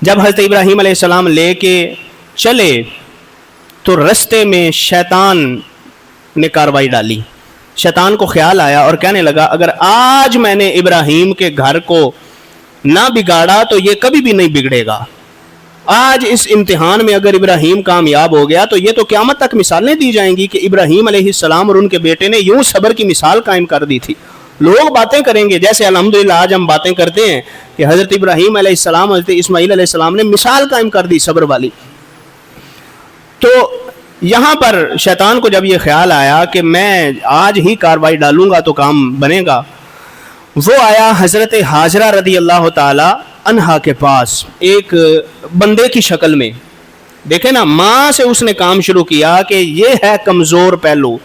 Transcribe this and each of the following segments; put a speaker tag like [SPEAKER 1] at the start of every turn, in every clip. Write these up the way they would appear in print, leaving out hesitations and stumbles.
[SPEAKER 1] جب حضرت ابراہیم علیہ السلام لے کے چلے تو رستے میں شیطان نے کاروائی ڈالی. شیطان کو خیال آیا اور کہنے لگا اگر آج میں نے ابراہیم کے گھر کو نہ بگاڑا تو یہ کبھی بھی نہیں بگڑے گا. آج اس امتحان میں اگر ابراہیم کامیاب ہو گیا تو یہ تو قیامت تک مثالیں دی جائیں گی کہ ابراہیم علیہ السلام اور ان کے بیٹے نے یوں صبر کی مثال قائم کر دی تھی. لوگ باتیں کریں گے جیسے الحمدللہ آج ہم باتیں کرتے ہیں کہ حضرت ابراہیم علیہ السلام حضرت اسماعیل علیہ السلام نے مثال قائم کر دی صبر والی. تو یہاں پر شیطان کو جب یہ خیال آیا کہ میں آج ہی کاروائی ڈالوں گا تو کام بنے گا، وہ آیا حضرت حاجرہ رضی اللہ تعالی عنہا کے پاس ایک بندے کی شکل میں. دیکھیں نا، ماں سے اس نے کام شروع کیا کہ یہ ہے کمزور پہلو،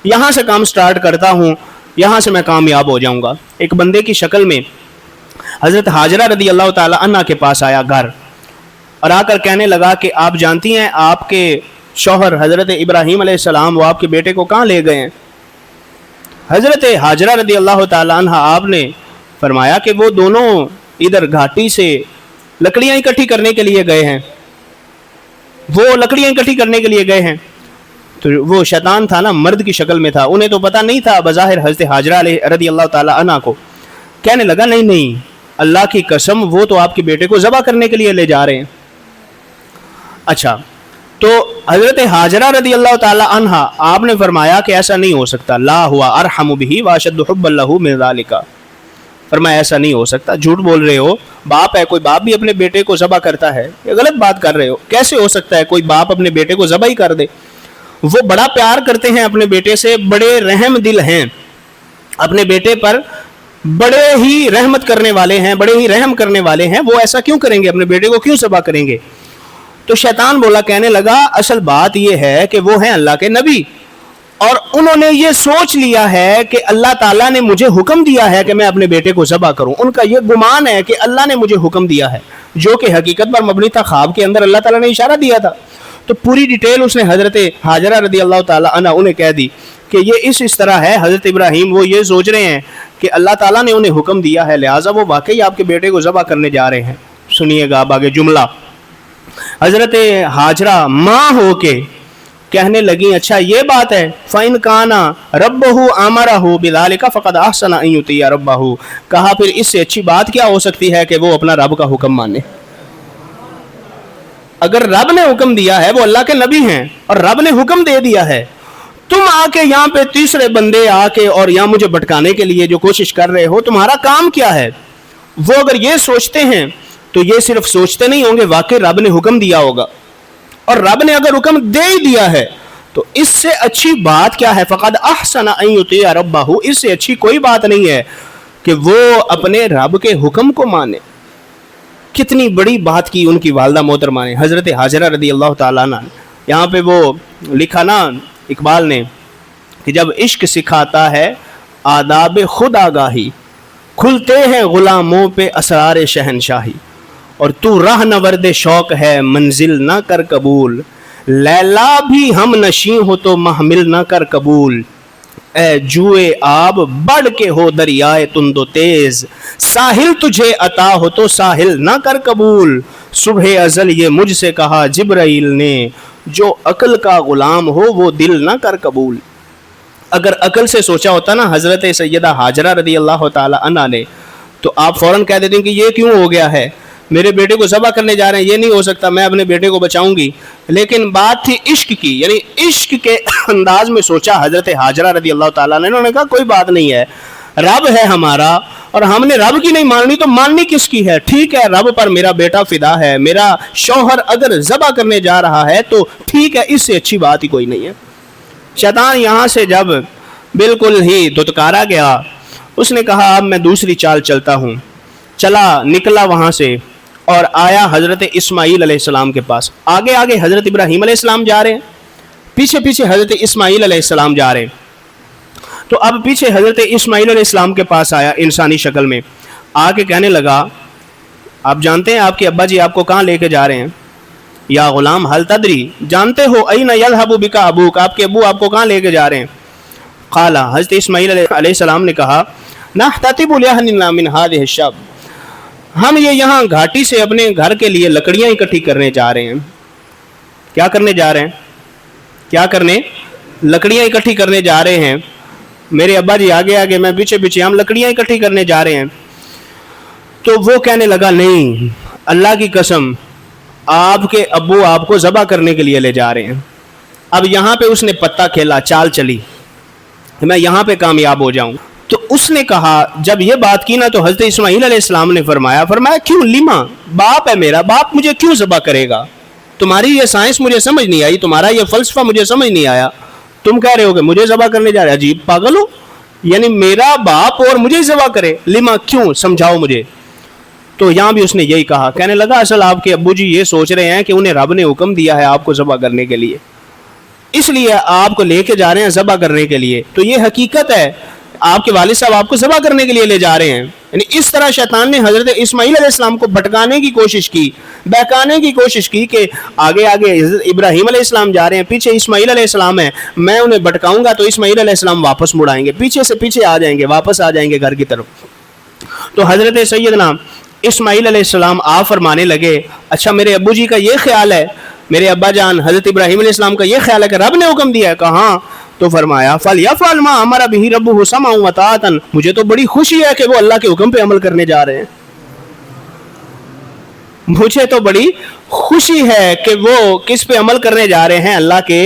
[SPEAKER 1] یہاں سے کام سٹارٹ کرتا ہوں، یہاں سے میں کامیاب ہو جاؤں گا. ایک بندے کی شکل میں حضرت حاجرہ رضی اللہ تعالی عنہا کے پاس آیا گھر، اور آ کر کہنے لگا کہ آپ جانتی ہیں آپ کے شوہر حضرت ابراہیم علیہ السلام وہ آپ کے بیٹے کو کہاں لے گئے ہیں؟ حضرت حاجرہ رضی اللہ تعالی عنہا آپ نے فرمایا کہ وہ دونوں ادھر گھاٹی سے لکڑیاں اکٹھی کرنے کے لیے گئے ہیں، وہ لکڑیاں اکٹھی کرنے کے لیے گئے ہیں. تو وہ شیطان تھا نا، مرد کی شکل میں تھا، انہیں تو پتہ نہیں تھا بظاہر حضرت حاجرہ رضی اللہ تعالی عنہا کو. کہنے لگا نہیں اللہ کی قسم وہ تو آپ کے بیٹے کو ذبح کرنے کے لیے لے جا رہے ہیں. اچھا، تو حضرت حاجرہ رضی اللہ تعالی عنہا آپ نے فرمایا کہ ایسا نہیں ہو سکتا، لا ہوا ارحم بہ واشد حبا لہ من ذلک. فرمایا ایسا نہیں ہو سکتا، جھوٹ بول رہے ہو، باپ ہے، کوئی باپ بھی اپنے بیٹے کو ذبح کرتا ہے، یہ غلط بات کر رہے ہو. کیسے ہو سکتا ہے کوئی باپ اپنے بیٹے کو ذبح ہی کر دے؟ وہ بڑا پیار کرتے ہیں اپنے بیٹے سے، بڑے رحم دل ہیں، اپنے بیٹے پر بڑے ہی رحمت کرنے والے ہیں، بڑے ہی رحم کرنے والے ہیں، وہ ایسا کیوں کریں گے؟ اپنے بیٹے کو کیوں ذبح کریں گے؟ تو شیطان بولا، کہنے لگا اصل بات یہ ہے کہ وہ ہیں اللہ کے نبی، اور انہوں نے یہ سوچ لیا ہے کہ اللہ تعالیٰ نے مجھے حکم دیا ہے کہ میں اپنے بیٹے کو ذبح کروں. ان کا یہ گمان ہے کہ اللہ نے مجھے حکم دیا ہے، جو کہ حقیقت پر مبنی تھا، خواب کے اندر اللہ تعالیٰ نے اشارہ دیا تھا. تو پوری ڈیٹیل اس نے حضرت حاجرہ رضی اللہ تعالیٰ عنہ انہیں کہہ دی کہ یہ اس طرح ہے. حضرت ابراہیم وہ یہ سوچ رہے ہیں کہ اللہ تعالیٰ نے انہیں حکم دیا ہے، لہٰذا وہ واقعی آپ کے بیٹے کو ذبح کرنے جا رہے ہیں. سنیے گا اب آگے جملہ. حضرت حاجرہ ماں ہو کے کہنے لگیں اچھا یہ بات ہے، فَإِنْ كَانَ رَبُّهُ أَمَرَهُ بِذَلِكَ فَقَدْ أَحْسَنَ أَن يُطِيعَ رَبَّهُ. کہا پھر اس سے اچھی بات کیا ہو سکتی ہے کہ وہ اپنا رب کا حکم مانے. اگر رب نے حکم دیا ہے، وہ اللہ کے نبی ہیں اور رب نے حکم دے دیا ہے، تم آ کے یہاں پہ تیسرے بندے آ کے اور یہاں مجھے بھٹکانے کے لیے جو کوشش کر رہے ہو، تمہارا کام کیا ہے؟ وہ اگر یہ سوچتے ہیں تو یہ صرف سوچتے نہیں ہوں گے، واقعی رب نے حکم دیا ہوگا، اور رب نے اگر حکم دے ہی دیا ہے تو اس سے اچھی بات کیا ہے؟ فقد احسن ان یطیع ربہ، اس سے اچھی کوئی بات نہیں ہے کہ وہ اپنے رب کے حکم کو مانے. کتنی بڑی بات کی ان کی والدہ محترمہ نے، حضرت حاجرہ رضی اللہ تعالیٰ عنہ. یہاں پہ وہ لکھا نا اقبال نے کہ جب عشق سکھاتا ہے آداب خود آگاہی، کھلتے ہیں غلاموں پہ اسرار شہنشاہی، اور تو راہ نورد شوق ہے منزل نہ کر قبول، لیلا بھی ہم نشیں ہو تو محمل نہ کر قبول. اے جوئے آب بڑھ کے ہو دریائے تند و تیز، ساحل تجھے عطا ہو تو ساحل نہ کر قبول. صبح ازل یہ مجھ سے کہا جبرائیل نے، جو عقل کا غلام ہو وہ دل نہ کر قبول. اگر عقل سے سوچا ہوتا نا حضرت سیدہ حاجرہ رضی اللہ تعالی عنہا نے، تو آپ فوراً کہہ دیتے ہیں کہ یہ کیوں ہو گیا ہے، میرے بیٹے کو ذبح کرنے جا رہے ہیں، یہ نہیں ہو سکتا، میں اپنے بیٹے کو بچاؤں گی. لیکن بات تھی عشق کی، یعنی عشق کے انداز میں سوچا حضرت حاجرہ رضی اللہ تعالیٰ نے. انہوں نے کہا کوئی بات نہیں ہے، رب ہے ہمارا، اور ہم نے رب کی نہیں ماننی تو ماننی کس کی ہے؟ ٹھیک ہے، رب پر میرا بیٹا فدا ہے، میرا شوہر اگر ذبح کرنے جا رہا ہے تو ٹھیک ہے، اس سے اچھی بات ہی کوئی نہیں ہے. شیطان یہاں سے جب بالکل ہی دھتکارا گیا، اس نے کہا اب میں دوسری چال چلتا ہوں. چلا نکلا وہاں سے اور آیا حضرت اسماعیل علیہ السلام کے پاس. آگے آگے حضرت ابراہیم علیہ السلام جا رہے ہیں، پیچھے پیچھے حضرت اسماعیل علیہ السلام جا رہے ہیں. تو اب پیچھے حضرت اسماعیل علیہ السلام کے پاس آیا انسانی شکل میں، آ کے کہنے لگا آپ جانتے ہیں آپ کے ابا جی آپ کو کہاں لے کے جا رہے ہیں؟ یا غلام حل تدری، جانتے ہو این یذهب بک ابوک، آپ کے ابو آپ کو کہاں لے کے جا رہے ہیں؟ قال، حضرت اسماعیل علیہ السلام نے کہا نحتطب لأهلنا من هذه الشب، ہم یہ یہاں گھاٹی سے اپنے گھر کے لیے لکڑیاں اکٹھی کرنے جا رہے ہیں. کیا کرنے جا رہے ہیں؟ کیا کرنے؟ لکڑیاں اکٹھی کرنے جا رہے ہیں. میرے ابا جی آگے آگے، میں پیچھے پیچھے، ہم لکڑیاں اکٹھی کرنے جا رہے ہیں. تو وہ کہنے لگا نہیں، اللہ کی قسم آپ کے ابو آپ کو ذبح کرنے کے لیے لے جا رہے ہیں. اب یہاں پہ اس نے پتہ کھیلا، چال چلی، میں یہاں پہ کامیاب ہو جاؤں. تو اس نے کہا، جب یہ بات کی نا تو حضرت اسماعیل علیہ السلام نے فرمایا کیوں لیما، باپ ہے میرا، باپ مجھے کیوں ذبح کرے گا؟ تمہاری یہ سائنس مجھے سمجھ نہیں آئی، تمہارا یہ فلسفہ مجھے سمجھ نہیں آیا. تم کہہ رہے ہو کہ مجھے ذبح کرنے جا رہے، عجیب پاگل ہو، یعنی میرا باپ اور مجھے ذبح کرے، لیما کیوں، سمجھاؤ مجھے. تو یہاں بھی اس نے یہی کہا. کہنے لگا اصل آپ کے ابو جی یہ سوچ رہے ہیں کہ انہیں رب نے حکم دیا ہے آپ کو ذبح کرنے کے لیے، اس لیے آپ کو لے کے جا رہے ہیں ذبح کرنے کے لیے. تو یہ حقیقت ہے، آپ کے والد صاحب آپ کو ذبح کرنے کے لیے لے جا رہے ہیں. یعنی اس طرح شیطان نے حضرت اسماعیل علیہ السلام کو بھٹکانے کی کوشش کی، بہکانے کی کوشش کی کہ آگے آگے حضرت ابراہیم علیہ السلام جا رہے ہیں، پیچھے اسماعیل علیہ السلام ہے، میں انہیں بھٹکاؤں گا تو اسماعیل علیہ السلام واپس مڑائیں گے، پیچھے سے پیچھے آ جائیں گے، واپس آ جائیں گے گھر کی طرف. تو حضرت سیدنا اسماعیل علیہ السلام آپ فرمانے لگے اچھا میرے ابو جی کا یہ خیال ہے، میرے ابا جان حضرت ابراہیم علیہ السلام کا یہ خیال ہے کہ رب نے حکم دیا ہے. کہاں؟ تو فرمایا فَلْيَفْعَلْ مَا أَمَرَ بِهِ رَبُّهُ سَمْعًا وَطَاعَةً. مجھے تو بڑی خوشی ہے کہ وہ اللہ کے حکم پہ عمل کرنے جا رہے ہیں، مجھے تو بڑی خوشی ہے کہ وہ کس پہ عمل کرنے جا رہے ہیں، اللہ کے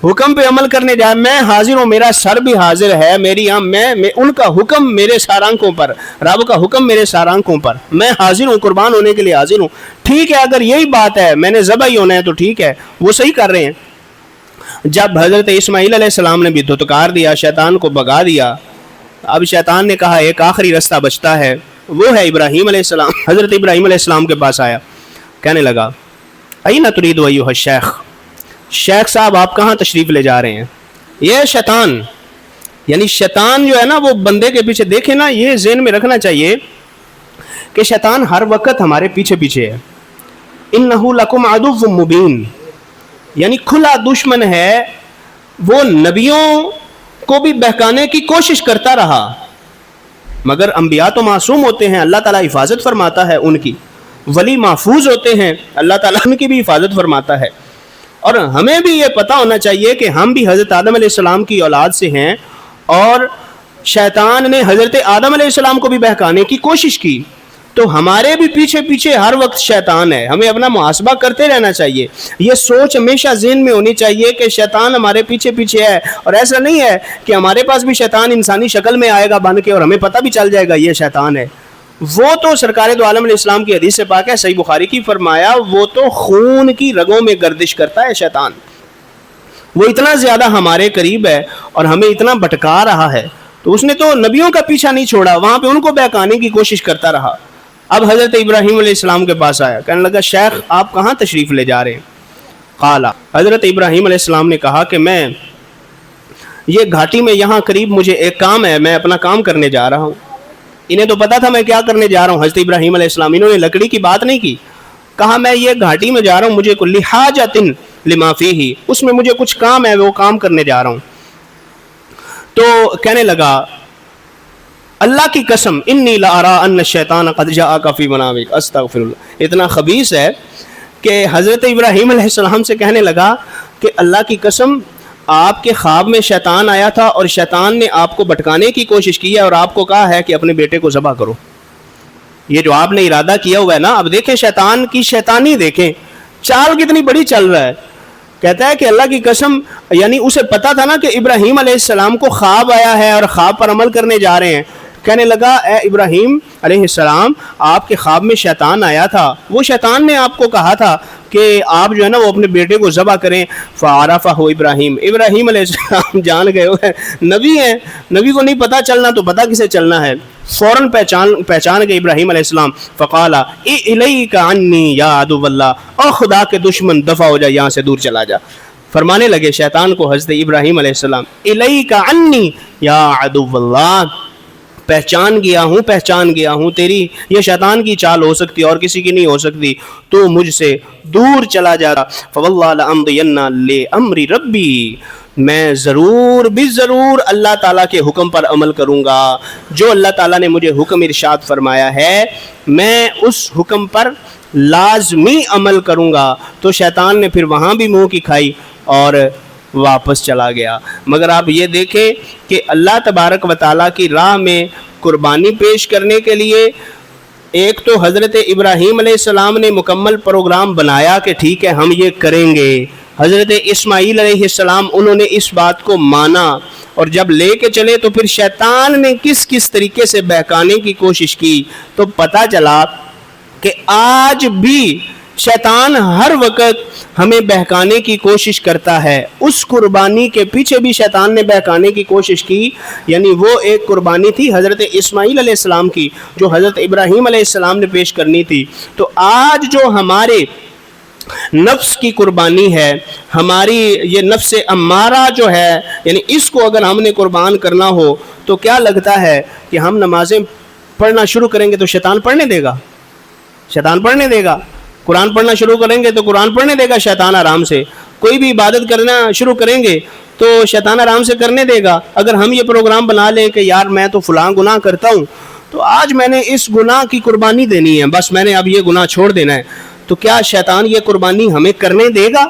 [SPEAKER 1] حکم پہ عمل کرنے جا. میں حاضر ہوں، میرا سر بھی حاضر ہے، میری میں ان کا حکم میرے سارانکوں پر، رب کا حکم میرے سارانکوں پر، میں حاضر ہوں، قربان ہونے کے لیے حاضر ہوں. ٹھیک ہے اگر یہی بات ہے، میں نے ذبح ہی ہونا ہے تو ٹھیک ہے، وہ صحیح کر رہے ہیں. جب حضرت اسماعیل علیہ السلام نے بھی دھتکار دیا، شیطان کو بگا دیا، اب شیطان نے کہا ایک آخری رستہ بچتا ہے، وہ ہے ابراہیم علیہ السلام. حضرت ابراہیم علیہ السلام کے پاس آیا، کہنے لگا اینا ترید ایھا الشیخ، شیخ صاحب آپ کہاں تشریف لے جا رہے ہیں؟ یہ شیطان، یعنی شیطان جو ہے نا وہ بندے کے پیچھے، دیکھیں نا یہ ذہن میں رکھنا چاہیے کہ شیطان ہر وقت ہمارے پیچھے پیچھے ہے. انہ لکم عدو مبین، یعنی کھلا دشمن ہے. وہ نبیوں کو بھی بہکانے کی کوشش کرتا رہا، مگر انبیاء تو معصوم ہوتے ہیں، اللہ تعالیٰ حفاظت فرماتا ہے ان کی، ولی محفوظ ہوتے ہیں، اللہ تعالیٰ ان کی بھی حفاظت فرماتا ہے. اور ہمیں بھی یہ پتہ ہونا چاہیے کہ ہم بھی حضرت آدم علیہ السلام کی اولاد سے ہیں، اور شیطان نے حضرت آدم علیہ السلام کو بھی بہکانے کی کوشش کی، تو ہمارے بھی پیچھے پیچھے ہر وقت شیطان ہے. ہمیں اپنا محاسبہ کرتے رہنا چاہیے، یہ سوچ ہمیشہ ذہن میں ہونی چاہیے کہ شیطان ہمارے پیچھے پیچھے ہے. اور ایسا نہیں ہے کہ ہمارے پاس بھی شیطان انسانی شکل میں آئے گا بن کے اور ہمیں پتہ بھی چل جائے گا یہ شیطان ہے. وہ تو سرکار دو عالم علیہ السلام کی حدیث سے پاک ہے، صحیح بخاری کی، فرمایا وہ تو خون کی رگوں میں گردش کرتا ہے شیطان. وہ اتنا زیادہ ہمارے قریب ہے اور ہمیں اتنا بھٹکا رہا ہے. تو اس نے تو نبیوں کا پیچھا نہیں چھوڑا، وہاں پہ ان کو بہکانے کی کوشش کرتا رہا. اب حضرت ابراہیم علیہ السلام کے پاس آیا، کہنے لگا شیخ آپ کہاں تشریف لے جا رہے ہیں؟ قال، حضرت ابراہیم علیہ السلام نے کہا کہ میں یہ گھاٹی میں یہاں قریب مجھے ایک کام ہے، میں اپنا کام کرنے جا رہا ہوں. انہیں تو پتا تھا میں کیا کرنے جا رہا ہوں. حضرت ابراہیم علیہ السلام انہوں نے لکڑی کی بات نہیں کی، کہا میں یہ گھاٹی میں جا رہا ہوں، مجھے کل حاجۃ لما فیہ، اس میں مجھے کچھ کام ہے، وہ کام کرنے جا رہا ہوں. تو کہنے لگا اللہ کی قسم انی لارا ان الشیطان قد جاءک فی منامک، استغفر اللہ. اتنا خبیث ہے کہ حضرت ابراہیم علیہ السلام سے کہنے لگا کہ اللہ کی قسم آپ کے خواب میں شیطان آیا تھا اور شیطان نے آپ کو بھٹکانے کی کوشش کی ہے اور آپ کو کہا ہے کہ اپنے بیٹے کو ذبح کرو. یہ جو آپ نے ارادہ کیا ہوا ہے نا، اب دیکھیں شیطان کی شیطانی، دیکھیں چال کتنی بڑی چل رہا ہے. کہتا ہے کہ اللہ کی قسم، یعنی اسے پتا تھا نا کہ ابراہیم علیہ السلام کو خواب آیا ہے اور خواب پر عمل کرنے جا رہے ہیں. کہنے لگا اے ابراہیم علیہ السلام، آپ کے خواب میں شیطان آیا تھا، وہ شیطان نے آپ کو کہا تھا کہ آپ جو ہے نا وہ اپنے بیٹے کو ذبح کریں. فعرفہ ابراہیم، ابراہیم علیہ السلام جان گئے ہوئے، نبی ہیں، نبی کو نہیں پتہ چلنا تو پتہ کسے چلنا ہے، فوراً پہچان گئے ابراہیم علیہ السلام. فقال الیک عنی یا عدو اللہ، او خدا کے دشمن دفع ہو جا، یہاں سے دور چلا جا. فرمانے لگے شیطان کو حضرت ابراہیم علیہ السلام، الیک عنی یا عدو اللہ، پہچان گیا ہوں تیری یہ شیطان کی چال ہو سکتی اور کسی کی نہیں ہو سکتی، تو مجھ سے دور چلا جا. فواللہ لامضین لامر ربی، میں ضرور بھی ضرور اللہ تعالیٰ کے حکم پر عمل کروں گا. جو اللہ تعالیٰ نے مجھے حکم ارشاد فرمایا ہے میں اس حکم پر لازمی عمل کروں گا. تو شیطان نے پھر وہاں بھی منہ کی کھائی اور واپس چلا گیا. مگر آپ یہ دیکھیں کہ اللہ تبارک و تعالیٰ کی راہ میں قربانی پیش کرنے کے لیے ایک تو حضرت ابراہیم علیہ السلام نے مکمل پروگرام بنایا کہ ٹھیک ہے ہم یہ کریں گے. حضرت اسماعیل علیہ السلام انہوں نے اس بات کو مانا اور جب لے کے چلے تو پھر شیطان نے کس طریقے سے بہکانے کی کوشش کی. تو پتہ چلا کہ آج بھی شیطان ہر وقت ہمیں بہکانے کی کوشش کرتا ہے. اس قربانی کے پیچھے بھی شیطان نے بہکانے کی کوشش کی. یعنی وہ ایک قربانی تھی حضرت اسماعیل علیہ السلام کی جو حضرت ابراہیم علیہ السلام نے پیش کرنی تھی. تو آج جو ہمارے نفس کی قربانی ہے, ہماری یہ نفس امارہ جو ہے, یعنی اس کو اگر ہم نے قربان کرنا ہو تو کیا لگتا ہے کہ ہم نمازیں پڑھنا شروع کریں گے تو شیطان پڑھنے دے گا؟ شیطان پڑھنے دے گا. قرآن پڑھنا شروع کریں گے تو قرآن پڑھنے دے گا شیطان آرام سے. کوئی بھی عبادت کرنا شروع کریں گے تو شیطان آرام سے کرنے دے گا. اگر ہم یہ پروگرام بنا لیں کہ یار میں تو فلاں گناہ کرتا ہوں تو آج میں نے اس گناہ کی قربانی دینی ہے, بس میں نے اب یہ گناہ چھوڑ دینا ہے, تو کیا شیطان یہ قربانی ہمیں کرنے دے گا,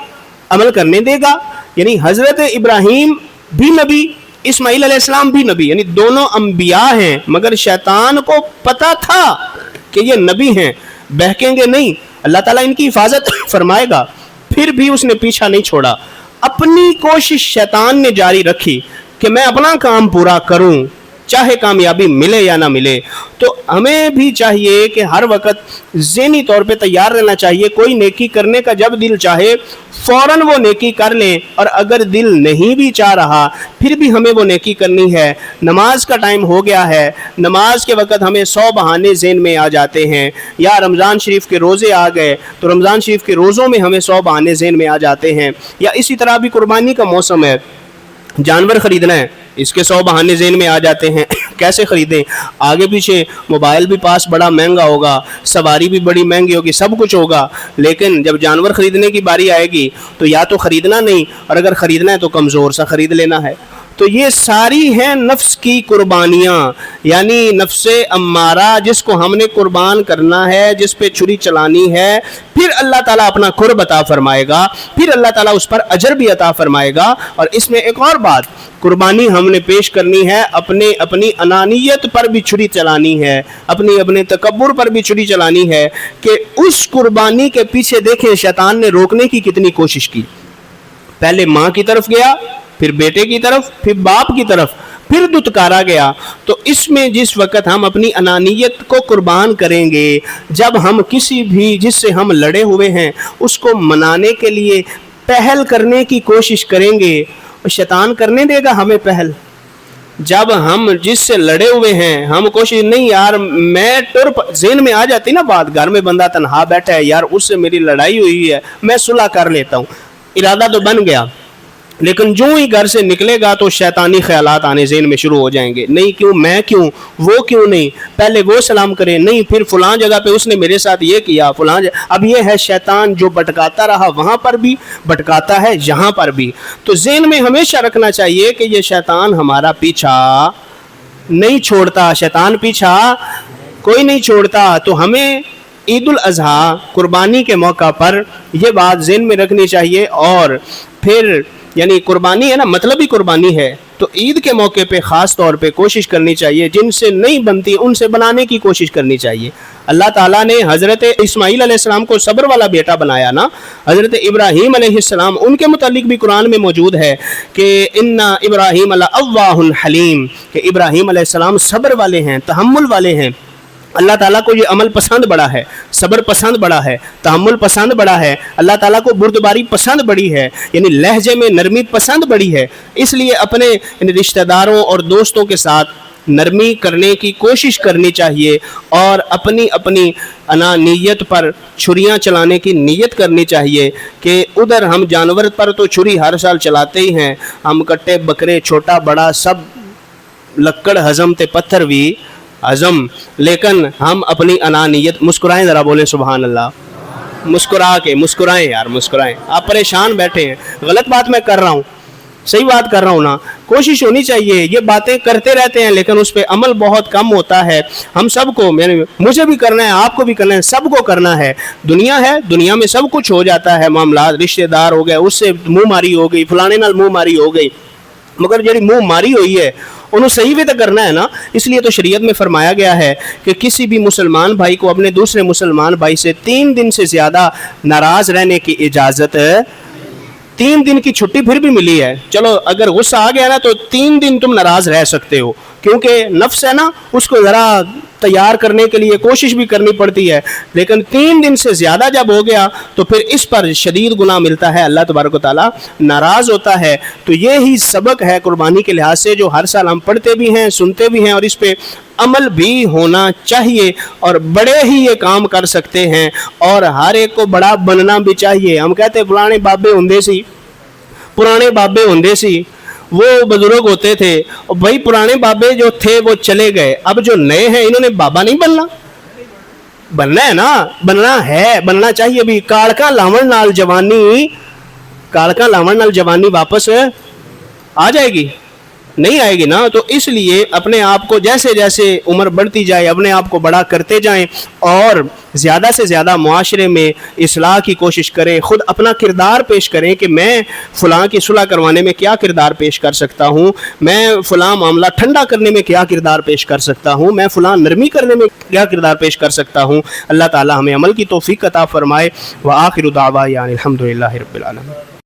[SPEAKER 1] عمل کرنے دے گا؟ یعنی حضرت ابراہیم بھی نبی, اسماعیل علیہ السلام بھی نبی, یعنی دونوں انبیاء ہیں, مگر شیطان کو پتہ تھا کہ یہ نبی ہیں, بہکیں گے نہیں, اللہ تعالیٰ ان کی حفاظت فرمائے گا. پھر بھی اس نے پیچھا نہیں چھوڑا, اپنی کوشش شیطان نے جاری رکھی کہ میں اپنا کام پورا کروں چاہے کامیابی ملے یا نہ ملے. تو ہمیں بھی چاہیے کہ ہر وقت ذہنی طور پہ تیار رہنا چاہیے. کوئی نیکی کرنے کا جب دل چاہے فوراً وہ نیکی کر لیں, اور اگر دل نہیں بھی چاہ رہا پھر بھی ہمیں وہ نیکی کرنی ہے. نماز کا ٹائم ہو گیا ہے, نماز کے وقت ہمیں 100 بہانے ذہن میں آ جاتے ہیں, یا رمضان شریف کے روزے آ گئے تو رمضان شریف کے روزوں میں ہمیں 100 بہانے ذہن میں آ جاتے ہیں, یا اسی طرح بھی قربانی کا موسم ہے, جانور خریدنا ہے, اس کے 100 بہانے ذہن میں آ جاتے ہیں. کیسے خریدیں؟ آگے پیچھے موبائل بھی پاس بڑا مہنگا ہوگا, سواری بھی بڑی مہنگی ہوگی, سب کچھ ہوگا, لیکن جب جانور خریدنے کی باری آئے گی تو یا تو خریدنا نہیں, اور اگر خریدنا ہے تو کمزور سا خرید لینا ہے. تو یہ ساری ہیں نفس کی قربانیاں, یعنی نفس امارہ جس کو ہم نے قربان کرنا ہے, جس پہ چھری چلانی ہے. پھر اللہ تعالیٰ اپنا قرب عطا فرمائے گا, پھر اللہ تعالیٰ اس پر اجر بھی عطا فرمائے گا. اور اس میں ایک اور بات, قربانی ہم نے پیش کرنی ہے, اپنی انانیت پر بھی چھری چلانی ہے, اپنے تکبر پر بھی چھری چلانی ہے, کہ اس قربانی کے پیچھے دیکھیں شیطان نے روکنے کی کتنی کوشش کی. پہلے ماں کی طرف گیا, پھر بیٹے کی طرف, پھر باپ کی طرف, پھر دتکارا گیا. تو اس میں جس وقت ہم اپنی انانیت کو قربان کریں گے, جب ہم کسی بھی جس سے ہم لڑے ہوئے ہیں اس کو منانے کے لیے پہل کرنے کی کوشش کریں گے, شیطان کرنے دے گا ہمیں پہل؟ جب ہم جس سے لڑے ہوئے ہیں ہم کوشش نہیں, یار میں ذہن میں آ جاتی نا بات, گھر میں بندہ تنہا بیٹھا ہے, یار اس سے میری لڑائی ہوئی ہے, میں صلح کر لیتا ہوں, ارادہ تو بن گیا, لیکن جو ہی گھر سے نکلے گا تو شیطانی خیالات آنے ذہن میں شروع ہو جائیں گے. نہیں کیوں, میں کیوں, وہ کیوں نہیں, پہلے وہ سلام کرے, نہیں پھر فلاں جگہ پہ اس نے میرے ساتھ یہ کیا, فلاں اب یہ ہے شیطان جو بھٹکاتا رہا, وہاں پر بھی بھٹکاتا ہے, یہاں پر بھی. تو ذہن میں ہمیشہ رکھنا چاہیے کہ یہ شیطان ہمارا پیچھا نہیں چھوڑتا, شیطان پیچھا کوئی نہیں چھوڑتا. تو ہمیں عید الاضحیٰ قربانی کے موقع پر یہ بات ذہن میں رکھنی چاہیے. اور پھر یعنی قربانی ہے نا, مطلب ہی قربانی ہے, تو عید کے موقع پہ خاص طور پہ کوشش کرنی چاہیے, جن سے نہیں بنتی ان سے بنانے کی کوشش کرنی چاہیے. اللہ تعالیٰ نے حضرت اسماعیل علیہ السلام کو صبر والا بیٹا بنایا نا, حضرت ابراہیم علیہ السلام, ان کے متعلق بھی قرآن میں موجود ہے کہ اِنَّ ابراہیم لَأَوَّاهٌ حلیم, کہ ابراہیم علیہ السلام صبر والے ہیں, تحمل والے ہیں. اللہ تعالیٰ کو یہ عمل پسند بڑا ہے, صبر پسند بڑا ہے, تحمل پسند بڑا ہے. اللہ تعالیٰ کو بردباری پسند بڑی ہے, یعنی لہجے میں نرمی پسند بڑی ہے. اس لیے اپنے رشتہ داروں اور دوستوں کے ساتھ نرمی کرنے کی کوشش کرنی چاہیے, اور اپنی انانیت پر چھریاں چلانے کی نیت کرنی چاہیے. کہ ادھر ہم جانور پر تو چھری ہر سال چلاتے ہی ہیں, ہم کٹے بکرے چھوٹا بڑا سب لکڑ ہضم تے پتھر بھی ہضم, لیکن ہم اپنی انانیت, مسکرائیں ذرا, بولیں سبحان اللہ, مسکرائیں یار, مسکرائیں. آپ پریشان بیٹھے ہیں, غلط بات میں کر رہا ہوں, صحیح بات کر رہا ہوں نا؟ کوشش ہونی چاہیے. یہ باتیں کرتے رہتے ہیں لیکن اس پہ عمل بہت کم ہوتا ہے. ہم سب کو، مجھے بھی کرنا ہے، آپ کو بھی کرنا ہے، سب کو کرنا ہے. دنیا ہے، دنیا میں سب کچھ ہو جاتا ہے معاملات، رشتہ دار ہو گئے، اس سے منہ ماری ہو گئی، فلانے نال منہ ماری ہو گئی، مگر جڑی منہ ماری ہوئی ہے انہوں صحیح بھی تو کرنا ہے نا. اس لیے تو شریعت میں فرمایا گیا ہے کہ کسی بھی مسلمان بھائی کو اپنے دوسرے مسلمان بھائی سے 3 دن سے زیادہ ناراض رہنے کی اجازت، 3 دن کی چھٹی پھر بھی ملی ہے. چلو اگر غصہ آ گیا نا تو 3 دن تم ناراض رہ سکتے ہو، کیونکہ نفس ہے نا، اس کو ذرا تیار کرنے کے لیے کوشش بھی کرنی پڑتی ہے. لیکن 3 دن سے زیادہ جب ہو گیا تو پھر اس پر شدید گناہ ملتا ہے، اللہ تبارک و تعالیٰ ناراض ہوتا ہے. تو یہی سبق ہے قربانی کے لحاظ سے جو ہر سال ہم پڑھتے بھی ہیں، سنتے بھی ہیں، اور اس پہ عمل بھی ہونا چاہیے. اور بڑے ہی یہ کام کر سکتے ہیں اور ہر ایک کو بڑا بننا بھی چاہیے. ہم کہتے ہیں فلانے بابے ہوندے سی، پرانے بابے ہوندے سی، وہ بزرگ ہوتے تھے. اور بھائی پرانے بابے جو تھے وہ چلے گئے، اب جو نئے ہیں انہوں نے بابا نہیں بننا، بننا ہے نا، بننا ہے، بننا چاہیے بھی. کاڑکاں لاون نال جوانی، کاڑکاں لاون نال جوانی واپس آ جائے گی؟ نہیں آئے گی نا. تو اس لیے اپنے آپ کو جیسے جیسے عمر بڑھتی جائے اپنے آپ کو بڑا کرتے جائیں اور زیادہ سے زیادہ معاشرے میں اصلاح کی کوشش کریں. خود اپنا کردار پیش کریں کہ میں فلاں کی صلح کروانے میں کیا کردار پیش کر سکتا ہوں، میں فلاں معاملہ ٹھنڈا کرنے میں کیا کردار پیش کر سکتا ہوں، میں فلاں نرمی کرنے میں کیا کردار پیش کر سکتا ہوں. اللہ تعالی ہمیں عمل کی توفیق عطا فرمائے. وآخر دعوانا الحمدللہ رب العالمین.